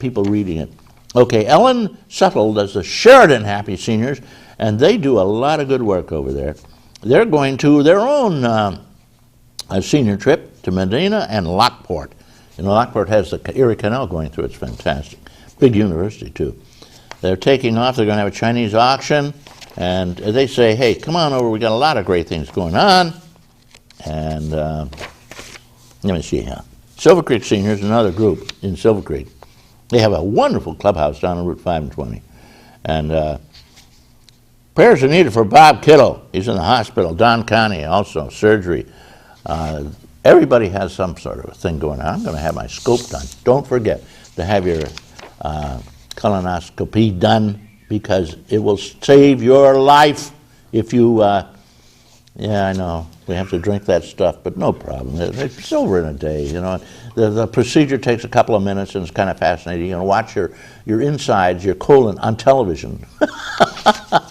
people reading it. Okay, Ellen Suttle does the Sheridan Happy Seniors, and they do a lot of good work over there. They're going to their own a senior trip to Medina and Lockport. You know, Lockport has the Erie Canal going through. It's fantastic. Big university, too. They're taking off. They're going to have a Chinese auction. And they say, hey, come on over. We got a lot of great things going on. And let me see here. Silver Creek Seniors, another group in Silver Creek. They have a wonderful clubhouse down on Route 5 and 20. And prayers are needed for Bob Kittle. He's in the hospital. Don Connie, also surgery. Everybody has some sort of a thing going on. I'm going to have my scope done. Don't forget to have your colonoscopy done, because it will save your life if you, yeah, I know, we have to drink that stuff, but no problem. It's over in a day, you know. The procedure takes a couple of minutes, and it's kind of fascinating. You know, watch your insides, your colon on television,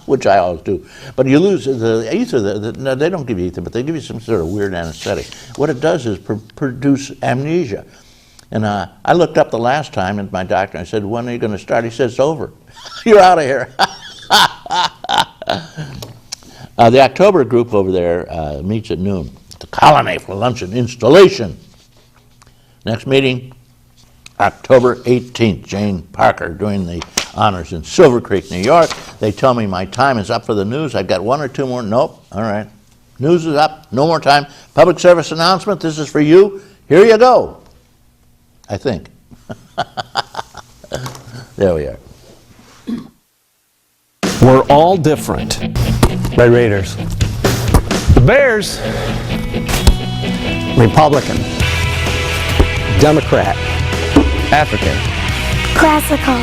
which I always do. But you lose the ether. No, they don't give you ether, but they give you some sort of weird anesthetic. What it does is produce amnesia. And I looked up the last time at my doctor, and I said, when are you going to start? He said, it's over. You're out of here. The October group over there meets at noon at the Colony for lunch and installation. Next meeting, October 18th. Jane Parker doing the honors in Silver Creek, New York. They tell me my time is up for the news. I've got one or two more. Nope. All right. News is up. No more time. Public service announcement. This is for you. Here you go. I think. There we are. We're all different. Red Raiders. The Bears. Republican. Democrat. African. Classical.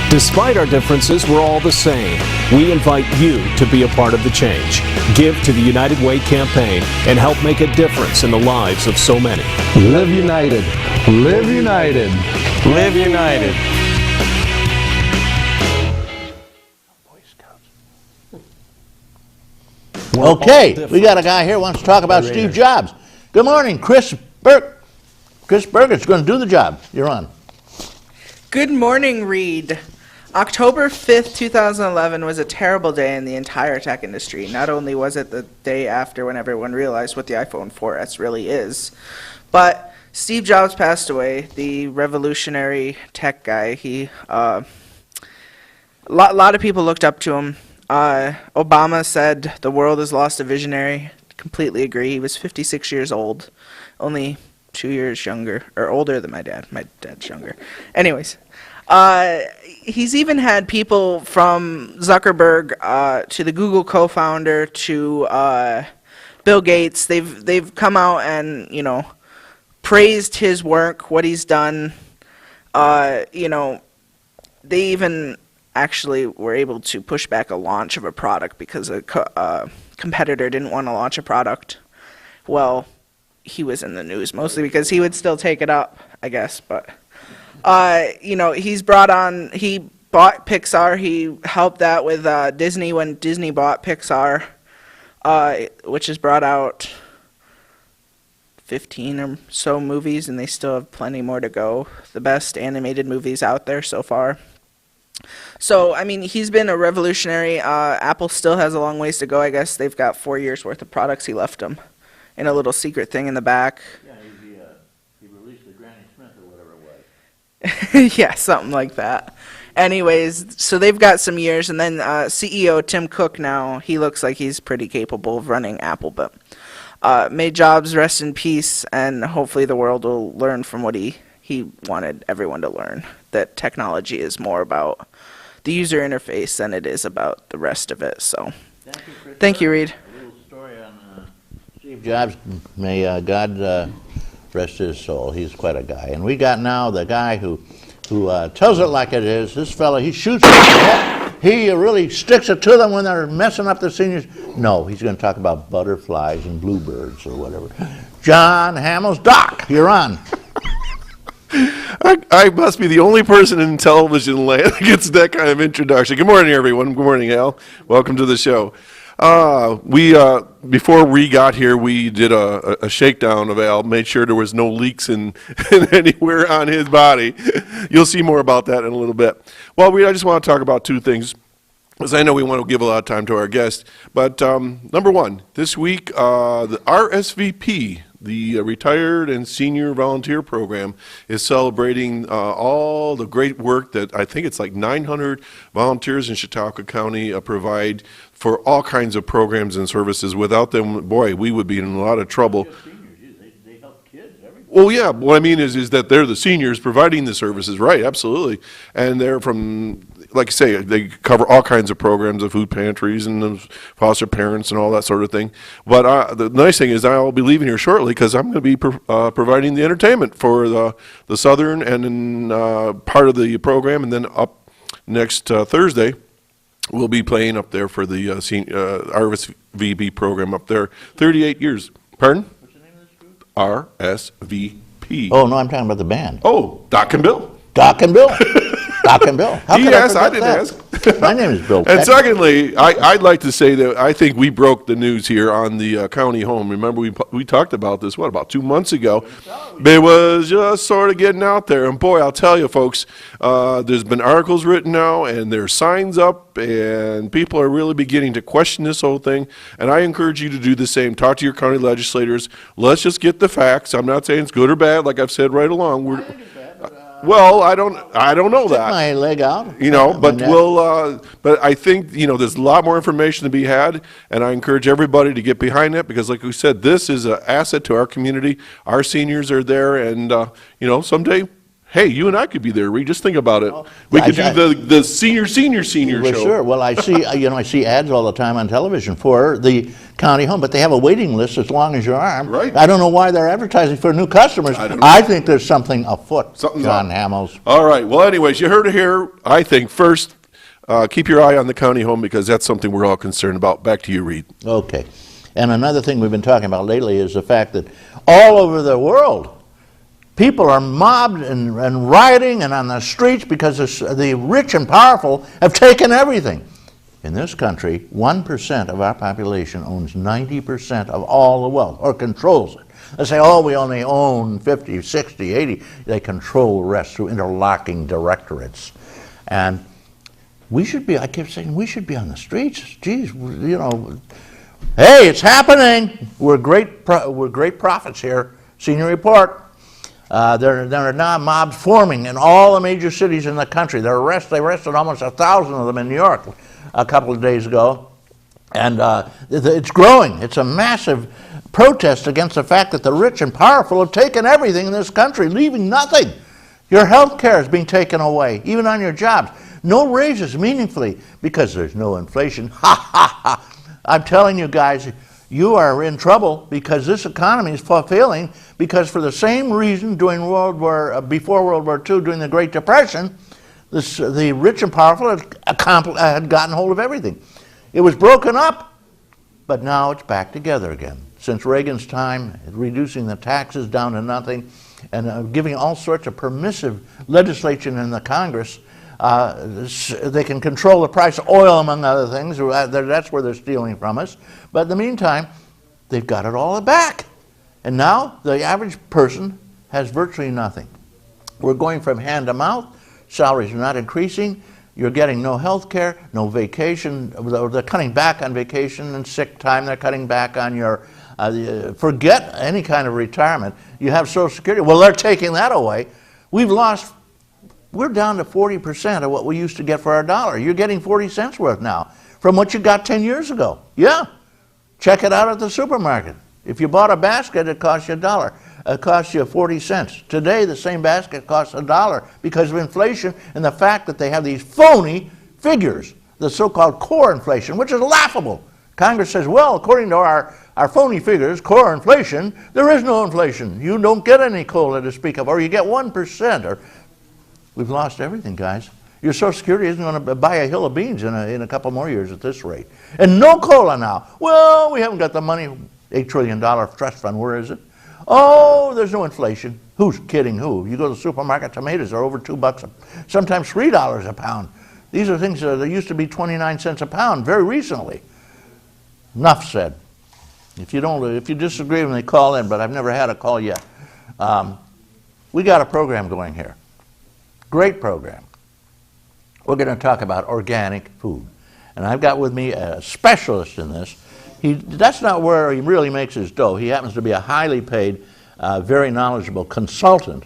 Despite our differences, we're all the same. We invite you to be a part of the change. Give to the United Way campaign and help make a difference in the lives of so many. Live united. Live united. Live united. Okay, we got a guy here who wants to talk about Steve Jobs. Good morning, Chris Burke. Chris Burkett's going to do the job. You're on. Good morning, Reed. October 5th, 2011 was a terrible day in the entire tech industry. Not only was it the day after when everyone realized what the iPhone 4S really is, but Steve Jobs passed away, the revolutionary tech guy. A lot of people looked up to him. Obama said the world has lost a visionary. Completely agree. He was 56 years old, only 2 years younger, or older than my dad. My dad's younger. Anyways, he's even had people from Zuckerberg to the Google co-founder to Bill Gates. They've come out and, you know, praised his work, what he's done. You know, they even actually were able to push back a launch of a product because a competitor didn't want to launch a product. Well, he was in the news mostly because he would still take it up, I guess. But you know, he bought Pixar. He helped that with Disney when Disney bought Pixar, which has brought out 15 or so movies, and they still have plenty more to go. The best animated movies out there so far. So, I mean, he's been a revolutionary. Apple still has a long ways to go, I guess. They've got 4 years worth of products he left them in a little secret thing in the back. Yeah, he released the Granny Smith or whatever it was. Yeah, something like that. Anyways, so they've got some years, and then CEO Tim Cook now, he looks like he's pretty capable of running Apple, but may Jobs rest in peace, and hopefully the world will learn from what he wanted everyone to learn, that technology is more about the user interface than it is about the rest of it. So, thank you, Reed. A little story on Steve Jobs. May God rest his soul. He's quite a guy. And we got now the guy who tells it like it is. This fella, he shoots it. He really sticks it to them when they're messing up the seniors. No, he's going to talk about butterflies and bluebirds or whatever. John Hamels. Doc, you're on. I must be the only person in television land that gets that kind of introduction. Good morning, everyone. Good morning, Al. Welcome to the show. We before we got here, we did a shakedown of Al, made sure there was no leaks in anywhere on his body. You'll see more about that in a little bit. Well, I just want to talk about two things, because I know we want to give a lot of time to our guests. But number one, this week, the RSVP, the Retired and Senior Volunteer Program, is celebrating all the great work that I think it's like 900 volunteers in Chautauqua County provide for all kinds of programs and services. Without them, boy, we would be in a lot of trouble. They help kids, everything. Well, yeah, what I mean is that they're the seniors providing the services, right, absolutely. And they're from, like I say, they cover all kinds of programs, of food pantries and the foster parents and all that sort of thing. But the nice thing is I'll be leaving here shortly because I'm going to be providing the entertainment for the Southern and then part of the program, and then up next Thursday, we'll be playing up there for the RSVP program up there. 38 years. Pardon? What's the name of this group? RSVP. Oh, no, I'm talking about the band. Oh, Doc and Bill. Doc and Bill. Doc and Bill. How He could asked, I forget didn't that? ask. My name is Bill And Peck. secondly, I'd like to say that I think we broke the news here on the county home. Remember, we talked about this, about 2 months ago? It was just sort of getting out there. And boy, I'll tell you, folks, there's been articles written now, and there's signs up, and people are really beginning to question this whole thing. And I encourage you to do the same. Talk to your county legislators. Let's just get the facts. I'm not saying it's good or bad, like I've said right along. Well, I don't know Stick that. my leg out. You know, my but neck. but I think, there's a lot more information to be had, and I encourage everybody to get behind that, because like we said, this is an asset to our community. Our seniors are there, and, someday, hey, you and I could be there, Reed, just think about it. We could do the senior Well, show. sure. Well, I see ads all the time on television for the county home, but they have a waiting list as long as your arm. Right. I don't know why they're advertising for new customers. I don't know. I think there's something afoot, Something's John up. Hamels. All right, well, anyways, you heard it here. I think first, keep your eye on the county home, because that's something we're all concerned about. Back to you, Reed. Okay. And another thing we've been talking about lately is the fact that all over the world, people are mobbed and rioting and on the streets because the rich and powerful have taken everything. In this country, 1% of our population owns 90% of all the wealth, or controls it. They say, oh, we only own 50, 60, 80. They control the rest through interlocking directorates. And I kept saying, we should be on the streets. Geez, hey, it's happening. We're great prophets here. Senior report. There are now mobs forming in all the major cities in the country. They arrested almost 1,000 of them in New York a couple of days ago. And it's growing. It's a massive protest against the fact that the rich and powerful have taken everything in this country, leaving nothing. Your health care is being taken away, even on your jobs. No raises meaningfully because there's no inflation. Ha, ha, ha. I'm telling you guys, you are in trouble because this economy is failing, because for the same reason before World War II, during the Great Depression, the rich and powerful had gotten hold of everything. It was broken up, but now it's back together again. Since Reagan's time, reducing the taxes down to nothing and giving all sorts of permissive legislation in the Congress, they can control the price of oil, among other things. That's where they're stealing from us. But in the meantime, they've got it all back. And now the average person has virtually nothing. We're going from hand to mouth. Salaries are not increasing. You're getting no health care, no vacation. They're cutting back on vacation and sick time. They're cutting back on your, forget any kind of retirement. You have Social Security. Well, they're taking that away. We're down to 40% of what we used to get for our dollar. You're getting 40 cents worth now from what you got 10 years ago. Yeah. Check it out at the supermarket. If you bought a basket, it cost you $1. It costs you 40 cents. Today, the same basket costs $1 because of inflation and the fact that they have these phony figures, the so-called core inflation, which is laughable. Congress says, well, according to our phony figures, core inflation, there is no inflation. You don't get any COLA to speak of, or you get 1%. We've lost everything, guys. Your Social Security isn't going to buy a hill of beans in a couple more years at this rate. And no COLA now. Well, we haven't got the money. $8 trillion trust fund, where is it? Oh, there's no inflation. Who's kidding who? You go to the supermarket, tomatoes are over $2, sometimes $3 a pound. These are things that used to be 29 cents a pound very recently. enough said. If you disagree with me, call in, but I've never had a call yet. We got a program going here. Great program. We're going to talk about organic food. And I've got with me a specialist in this. That's not where he really makes his dough. He happens to be a highly paid, very knowledgeable consultant,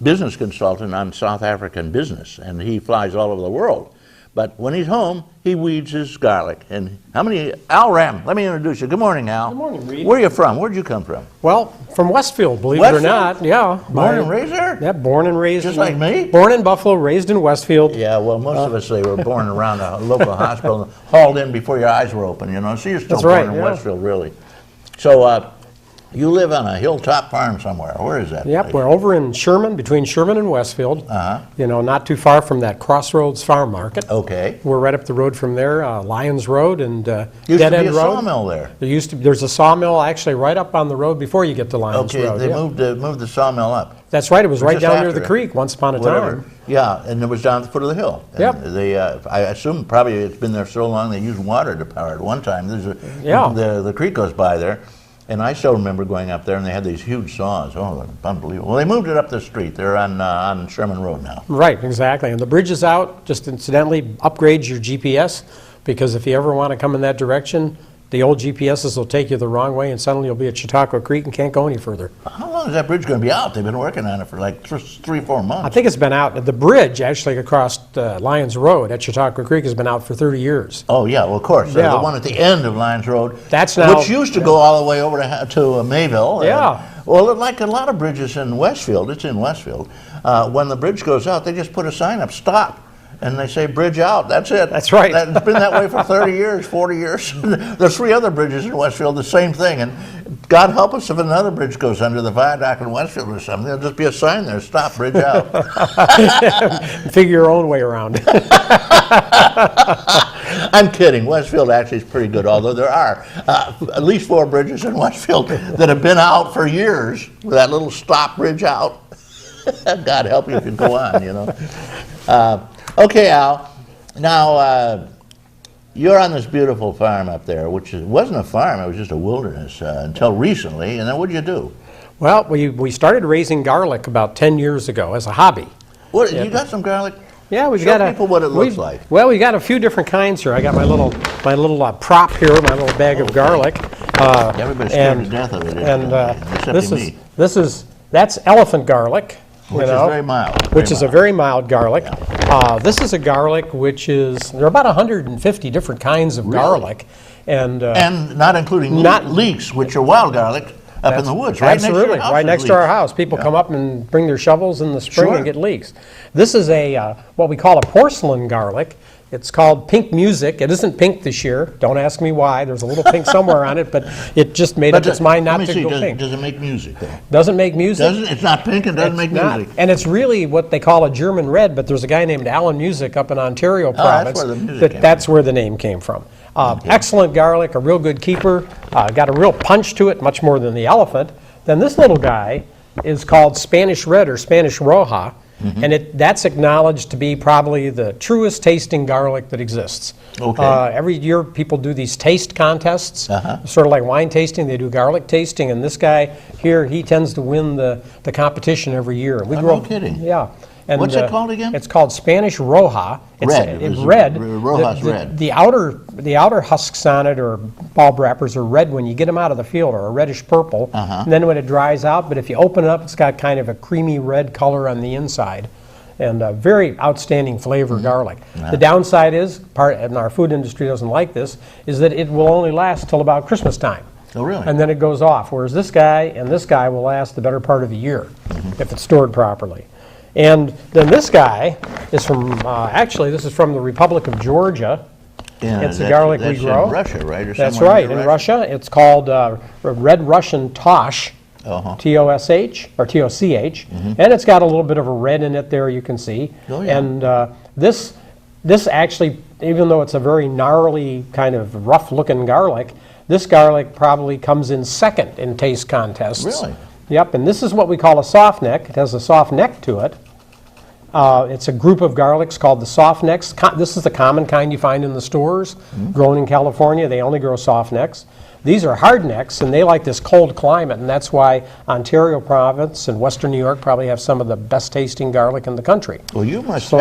business consultant on South African business, and he flies all over the world. But when he's home, he weeds his garlic. And Al Ram, let me introduce you. Good morning, Al. Good morning, Reed. Where are you from? Where'd you come from? Well, from Westfield, believe it or not. Yeah. Born and raised there? Yeah, born and raised. Just like me? Born in Buffalo, raised in Westfield. Yeah, well, most of us, they were born around a local hospital, and hauled in before your eyes were open, you know. So you're still That's born right, in yeah. Westfield, really. So you live on a hilltop farm somewhere. Where is that? Yep, place? we're over in Sherman, between Sherman and Westfield. You know, not too far from that Crossroads Farm Market. Okay. We're right up the road from there, Lyons Road and Used Dead to be End a Road. sawmill there. There's a sawmill actually right up on the road before you get to Lyons Okay, Road. they yeah. moved the sawmill up. That's right, it was right just down near after the it. creek once upon a Whatever. time. Yeah, and it was down at the foot of the hill. And Yep. They, I assume probably it's been there so long they used water to power it. One time, Yeah. the creek goes by there, and I still remember going up there, and they had these huge saws. Oh, unbelievable. Well, they moved it up the street. They're on Sherman Road now. Right, exactly. And the bridge is out, just incidentally, upgrade your GPS, because if you ever want to come in that direction, the old GPSs will take you the wrong way, and suddenly you'll be at Chautauqua Creek and can't go any further. How long is that bridge going to be out? They've been working on it for like 3-4 months. I think it's been out, the bridge actually across Lyons Road at Chautauqua Creek has been out for 30 years. Oh, yeah, well, of course. Yeah. The one at the end of Lyons Road. That's now- Which used to go all the way over to Mayville. Yeah. Well, like a lot of bridges in Westfield, it's in Westfield, when the bridge goes out, they just put a sign up, stop. And they say, bridge out, that's it. That's right. It's been that way for 30 years, 40 years. There's 3 other bridges in Westfield, the same thing. And God help us if another bridge goes under the viaduct in Westfield or something. There'll just be a sign there, stop, bridge out. Figure your own way around. I'm kidding. Westfield actually is pretty good, although there are at least 4 bridges in Westfield that have been out for years with that little stop bridge out. God help you if you go on, you know. Okay, Al. Now, you're on this beautiful farm up there, which wasn't a farm, it was just a wilderness until recently. And then what'd you do? Well, we started raising garlic about 10 years ago as a hobby. What, you got some garlic? Yeah, we've Show got people what it looks like. Well, we got a few different kinds here. I got my little prop here, my little bag of garlic. Everybody's scared to death of it, And that's elephant garlic, Which is very mild. which is a very mild garlic. This is a garlic which there are about 150 different kinds of garlic, and not including leeks, which are wild garlic up in the woods, right next to absolutely your house. right there's next to our leeks. house. People come up and bring their shovels in the spring Sure. and get leeks. This is a what we call a porcelain garlic. It's called Pink Music. It isn't pink this year. Don't ask me why. There's a little pink somewhere on it, but it just made up its mind not to go pink. Does it make music, though? Doesn't make music. It's not pink and doesn't make Not. music. And it's really what they call a German red, but there's a guy named Alan Music up in Ontario province. where the music came That's where the name came from. Excellent garlic, a real good keeper, got a real punch to it, much more than the elephant. Then this little guy is called Spanish red or Spanish roja, and that's acknowledged to be probably the truest tasting garlic that exists. Okay. Every year people do these taste contests, sort of like wine tasting. They do garlic tasting, and this guy here, he tends to win the competition every year. We no kidding. Yeah. And, What's it called again? It's called Spanish roja. It's Red. It's Is it red. Roja's red. The outer husks on it or bulb wrappers are red when you get them out of the field, or a reddish purple. And then when it dries out, but if you open it up, it's got kind of a creamy red color on the inside. And a very outstanding flavor garlic. The downside is, and our food industry doesn't like this, is that it will only last till about Christmas time. Oh, really? And then it goes off. Whereas this guy and this guy will last the better part of a year if it's stored properly. And then this guy is from, actually, this is from the Republic of Georgia. Yeah, It's the garlic we that's grow. in Russia, right? Or That's somewhere right, near in Russia. It's called Red Russian Tosh, T-O-S-H, or T-O-C-H. And it's got a little bit of a red in it there, you can see. Oh, yeah. And this actually, even though it's a very gnarly, kind of rough-looking garlic, this garlic probably comes in second in taste contests. Really? Yep, and this is what we call a soft neck. It has a soft neck to it. It's a group of garlics called the softnecks. This is the common kind you find in the stores, grown in California. They only grow softnecks. These are hardnecks, and they like this cold climate, and that's why Ontario province and Western New York probably have some of the best tasting garlic in the country. Well, you must